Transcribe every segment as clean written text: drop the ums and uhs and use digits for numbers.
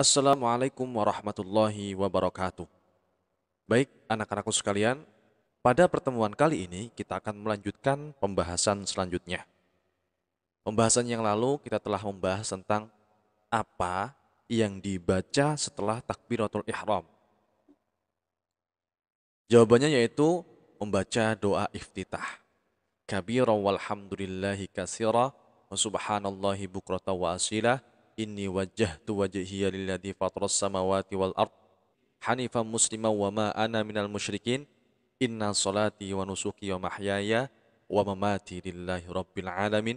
Assalamualaikum warahmatullahi wabarakatuh. Baik, anak-anakku sekalian, pada pertemuan kali ini kita akan melanjutkan pembahasan selanjutnya. Pembahasan yang lalu kita telah membahas tentang apa yang dibaca setelah takbiratul ihram. Jawabannya yaitu membaca doa iftitah. Kabira walhamdulillahi katsira wa subhanallahi bukrata wa asila. Inni wajjahtu wajhiya lilladzi fataras samawati wal ard hanifan musliman wa ma ana minal musyrikin. Inna salati wa nusuki wa mahyaya wa mamati lillahi rabbil alamin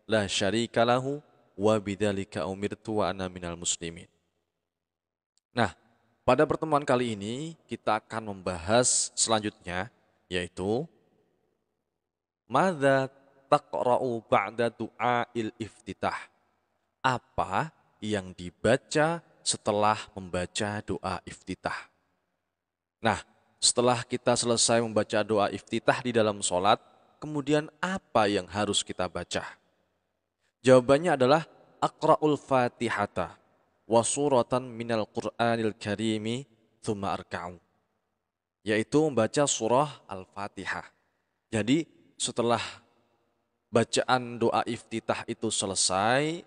la syarika lahu wa bidzalika umirtu wa ana minal muslimin. Nah, pada pertemuan kali ini kita akan membahas selanjutnya yaitu madza taqra'u ba'da du'ail iftitah. Apa yang dibaca setelah membaca doa iftitah. Nah, setelah kita selesai membaca doa iftitah di dalam sholat, kemudian apa yang harus kita baca? Jawabannya adalah aqra'ul fatihata wa suratan minal qur'anil karimi thumma arka'u. Yaitu membaca surah al-fatihah. Jadi setelah bacaan doa iftitah itu selesai,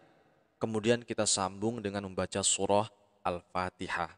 kemudian kita sambung dengan membaca surah al-fatihah.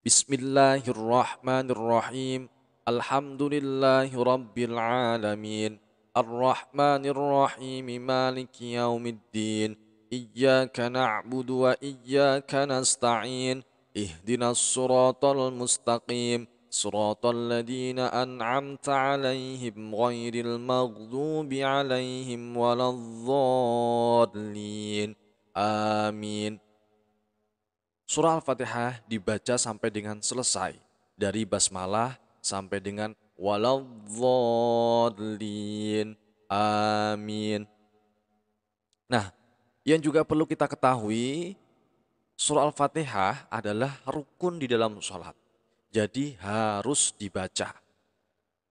Bismillahirrahmanirrahim. Alhamdulillahi rabbil alamin. Ar-Rahmanir-Rahim. Maliki yaumiddin. Iyyaka na'budu wa iyyaka nasta'in. Ihdinas siratal mustaqim. Siratal ladzina an'amta 'alaihim ghairil maghdubi 'alaihim waladdallin. Amin. Surah Al-Fatihah dibaca sampai dengan selesai. Dari basmalah sampai dengan waladdallin. Amin. Nah, yang juga perlu kita ketahui, surah Al-Fatihah adalah rukun di dalam sholat. Jadi harus dibaca.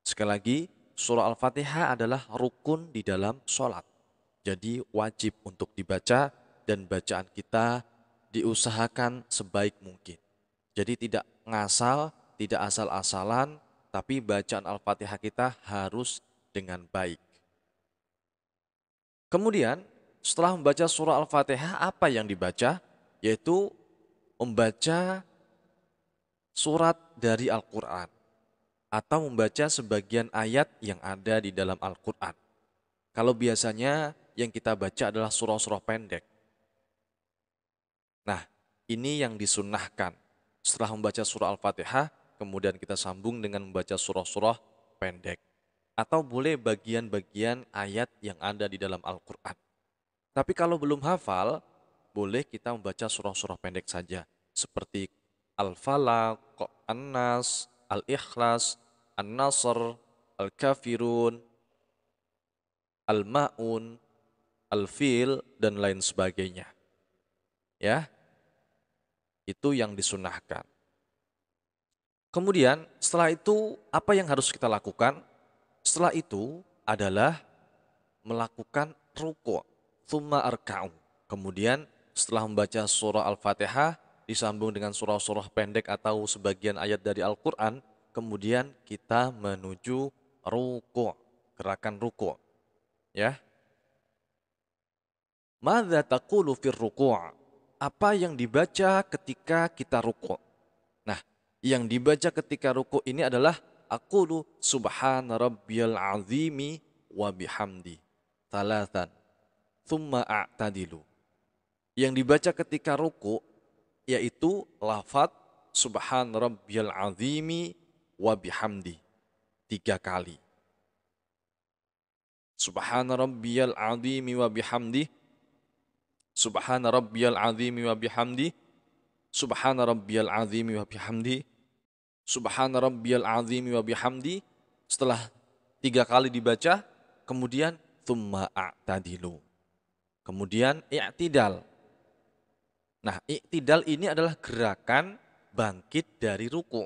Sekali lagi, surah Al-Fatihah adalah rukun di dalam sholat. Jadi wajib untuk dibaca dan bacaan kita diusahakan sebaik mungkin. Jadi tidak ngasal, tidak asal-asalan, tapi bacaan Al-Fatihah kita harus dengan baik. Kemudian setelah membaca surah Al-Fatihah, apa yang dibaca? Yaitu membaca surat dari Al-Quran atau membaca sebagian ayat yang ada di dalam Al-Quran. Kalau biasanya yang kita baca adalah surah-surah pendek. Nah, ini yang disunnahkan. Setelah membaca surah Al-Fatihah, kemudian kita sambung dengan membaca surah-surah pendek. Atau boleh bagian-bagian ayat yang ada di dalam Al-Quran. Tapi kalau belum hafal, boleh kita membaca surah-surah pendek saja. Seperti Al-Falaq, An-Nas, Al-Ikhlas, An-Nasr, Al-Kafirun, Al-Ma'un, Al-Fil, dan lain sebagainya. Ya, itu yang disunnahkan. Kemudian setelah itu apa yang harus kita lakukan? Setelah itu adalah melakukan ruku', thumma arka'u. Kemudian setelah membaca surah Al-Fatihah disambung dengan surah-surah pendek atau sebagian ayat dari Al-Quran, kemudian kita menuju ruku', gerakan ruku'. Ya. Madza taqulu fir ruku'? Apa yang dibaca ketika kita ruku'? Nah, yang dibaca ketika ruku' ini adalah aqulu subhana rabbiyal azimi wa bihamdi talatan thumma a'tadilu. Yang dibaca ketika ruku' yaitu lafaz subhana rabbiyal azimi wa bihamdi 3 kali. Subhana rabbiyal azimi wa bihamdi. Subhana rabbiyal azimi wa bihamdi. Subhana rabbiyal azimi wa bihamdi. Subhana rabbiyal azimi wa bihamdi. Setelah 3 kali dibaca, kemudian thumma a'tadilu. Kemudian i'tidal. Nah, i'tidal ini adalah gerakan bangkit dari ruku.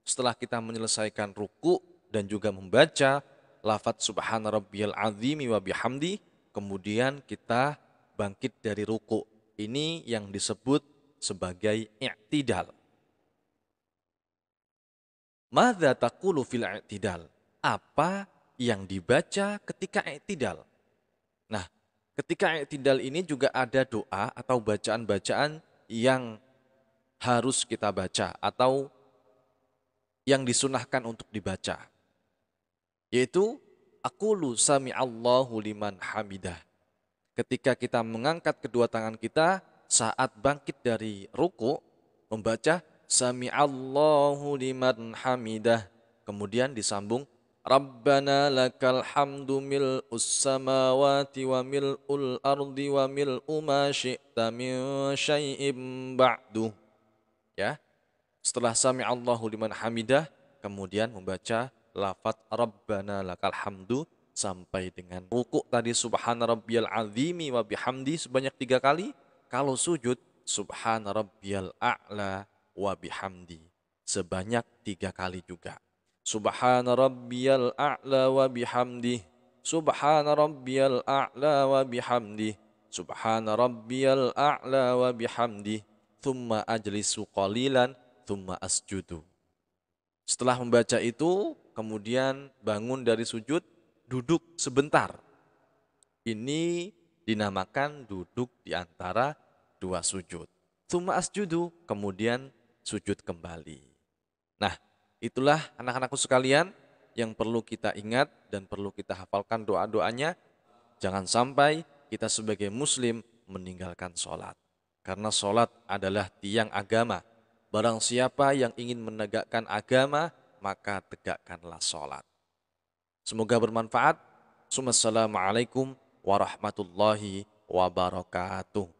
Setelah kita menyelesaikan ruku dan juga membaca lafaz subhana rabbiyal azimi wa bihamdi, kemudian kita bangkit dari ruku. Ini yang disebut sebagai i'tidal. Madza taqulu fil i'tidal? Apa yang dibaca ketika i'tidal? Nah, ketika i'tidal ini juga ada doa atau bacaan-bacaan yang harus kita baca atau yang disunahkan untuk dibaca. Yaitu aqulu sami'allahu liman hamidah. Ketika kita mengangkat kedua tangan kita saat bangkit dari ruku, membaca sami'allahu liman hamidah. Kemudian disambung Rabbana lakal hamdu mil'us samawati wa mil'ul ardi wa mil'u ma syi'ta min syai'im ba'du. Ya. Setelah sami'allahu liman hamidah, kemudian membaca lafaz Rabbana lakal hamdu sampai dengan ruku tadi subhana rabbiyal azimi wa bihamdi sebanyak 3 kali. Kalau sujud subhana rabbiyal a'la wa bihamdi sebanyak 3 kali juga. Subhana rabbiyal a'la wa bihamdi. Subhana rabbiyal a'la wa bihamdi. Subhana rabbiyal a'la wa bihamdi. Thumma ajlisu qalilan thumma asjudu. Setelah membaca itu, kemudian bangun dari sujud, duduk sebentar. Ini dinamakan duduk di antara 2 sujud. Thumma asjudu, kemudian sujud kembali. Nah, itulah anak-anakku sekalian yang perlu kita ingat dan perlu kita hafalkan doa-doanya. Jangan sampai kita sebagai muslim meninggalkan sholat. Karena sholat adalah tiang agama. Barang siapa yang ingin menegakkan agama, maka tegakkanlah sholat. Semoga bermanfaat. Assalamualaikum warahmatullahi wabarakatuh.